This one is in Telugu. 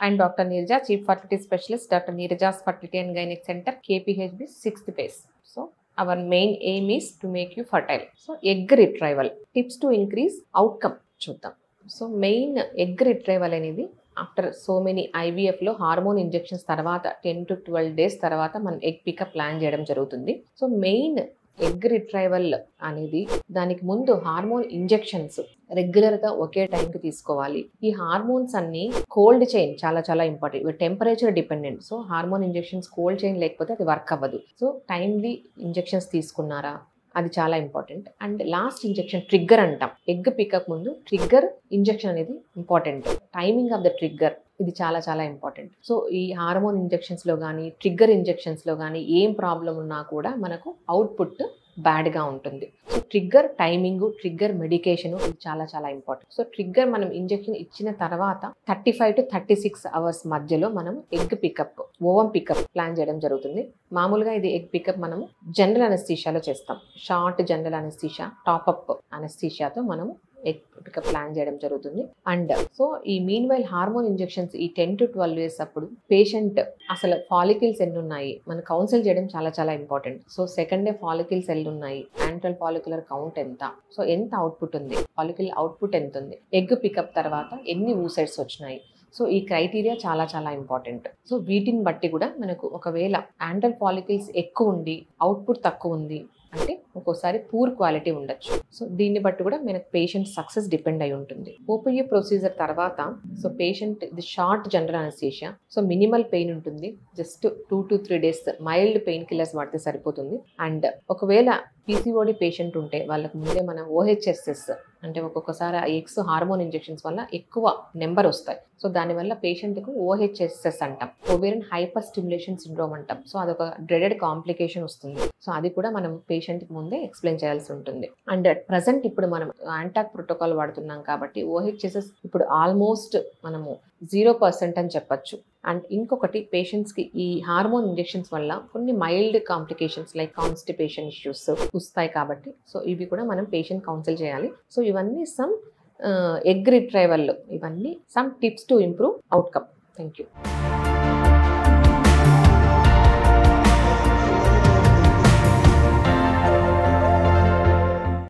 And Dr. Neerja, Chief Fertility Specialist, Dr. Neerja's Fertility and Gynec Center, KPHB, 6th phase. So our main aim is to make you fertile. So egg retrieval tips to increase outcome చూద్దాం. సో మెయిన్ ఎగ్ రిట్రైవల్ అనేది ఆఫ్టర్ సో మెనీ ఐవీఎఫ్లో హార్మోన్ ఇంజెక్షన్స్ తర్వాత 10 to 12 days తర్వాత మనం ఎగ్ పికప్ ప్లాన్ చేయడం జరుగుతుంది. సో మెయిన్ ఎగ్ రిట్రైవల్ అనేది దానికి ముందు హార్మోన్ ఇంజెక్షన్స్ రెగ్యులర్గా ఒకే టైంకి తీసుకోవాలి. ఈ హార్మోన్స్ అన్ని కోల్డ్ చైన్ చాలా చాలా ఇంపార్టెంట్, ఇవి temperature dependent. So hormone injections cold chain లేకపోతే అది వర్క్ అవ్వదు. సో టైమ్లీ ఇంజెక్షన్స్ తీసుకున్నారా అది చాలా important. And last injection trigger అంటాం. ఎగ్ పికప్ ముందు ట్రిగ్గర్ ఇంజెక్షన్ అనేది important. Timing of the trigger ఇది చాలా చాలా ఇంపార్టెంట్. సో ఈ హార్మోన్ ఇంజెక్షన్స్లో కానీ ట్రిగ్గర్ ఇంజెక్షన్స్లో కానీ ఏం ప్రాబ్లం ఉన్నా కూడా మనకు అవుట్పుట్ బ్యాడ్గా ఉంటుంది. So trigger timing, trigger medication ఇది చాలా చాలా ఇంపార్టెంట్. సో ట్రిగ్గర్ మనం ఇంజెక్షన్ ఇచ్చిన తర్వాత 35 to 36 hours మధ్యలో మనం egg pickup, ovum pickup plan చేయడం జరుగుతుంది. మామూలుగా ఇది ఎగ్ పికప్ మనము జనరల్ అనెస్థీషియాలో చేస్తాం. షార్ట్ జనరల్ అనెస్థీషియా, టాప్అప్ అనెస్థీషియాతో మనము ఎగ్ పికప్ ప్లాన్ చేయడం జరుగుతుంది. అండ్ సో ఈ మీన్ వైల్ హార్మోన్ ఇంజెక్షన్స్ ఈ 10 to 12 days అప్పుడు పేషెంట్ అసలు ఫాలికల్స్ ఎన్ని ఉన్నాయి మనం కౌన్సిల్ చేయడం చాలా చాలా important. So second day follicles ఎన్ని ఉన్నాయి, యాంట్రల్ ఫాలిక్యులర్ కౌంట్ ఎంత, సో ఎంత అవుట్పుట్ ఉంది, ఫాలికల్ అవుట్పుట్ ఎంత ఉంది, ఎగ్ పికప్ తర్వాత ఎన్ని ఊసైడ్స్ వచ్చినాయి. సో ఈ క్రైటీరియా చాలా చాలా ఇంపార్టెంట్. సో వీటిని బట్టి కూడా మనకు ఒకవేళ యాంట్రల్ ఫాలికల్స్ ఎక్కువ ఉండి అవుట్పుట్ తక్కువ ఉంది అంటే ఒక్కోసారి పూర్ క్వాలిటీ ఉండొచ్చు. సో దీన్ని బట్టి కూడా మనకు పేషెంట్ సక్సెస్ డిపెండ్ అయి ఉంటుంది. ఓపీయూ ప్రొసీజర్ తర్వాత సో పేషెంట్ ఇది short general anaesthesia, so minimal pain ఉంటుంది. Just 2 to 3 days mild pain killers వాడితే సరిపోతుంది. అండ్ ఒకవేళ పీసీఓడి పేషెంట్ ఉంటే వాళ్ళకు ముందే మనం ఓహెచ్ఎస్ఎస్ అంటే ఒక్కొక్కసారి ఎగ్స్ హార్మోన్ ఇంజెక్షన్స్ వల్ల ఎక్కువ నెంబర్ వస్తాయి. సో దానివల్ల పేషెంట్కు ఓహెచ్ఎస్ఎస్ అంటాం, ఓవేరియన్ హైపర్ స్టిమ్యులేషన్ సిండ్రోమ్ అంటాం. సో అదొక డ్రెడెడ్ కాంప్లికేషన్ వస్తుంది. సో అది కూడా మనం పేషెంట్కి ముందే ఎక్స్ప్లెయిన్ చేయాల్సి ఉంటుంది. అండ్ ప్రజెంట్ ఇప్పుడు మనం యాంటాక్ ప్రోటోకాల్ వాడుతున్నాం కాబట్టి ఓహెచ్ఎస్ఎస్ ఇప్పుడు ఆల్మోస్ట్ మనము 0% అని చెప్పచ్చు. అండ్ ఇంకొకటి పేషెంట్స్కి ఈ హార్మోన్ ఇంజెక్షన్స్ వల్ల కొన్ని mild complications like constipation issues వస్తాయి కాబట్టి సో ఇవి కూడా మనం పేషెంట్ కౌన్సిల్ చేయాలి. సో ఇవన్నీ సమ్ ఎగ్ రిట్రైవల్, ఇవన్నీ some tips to improve outcome. Thank you.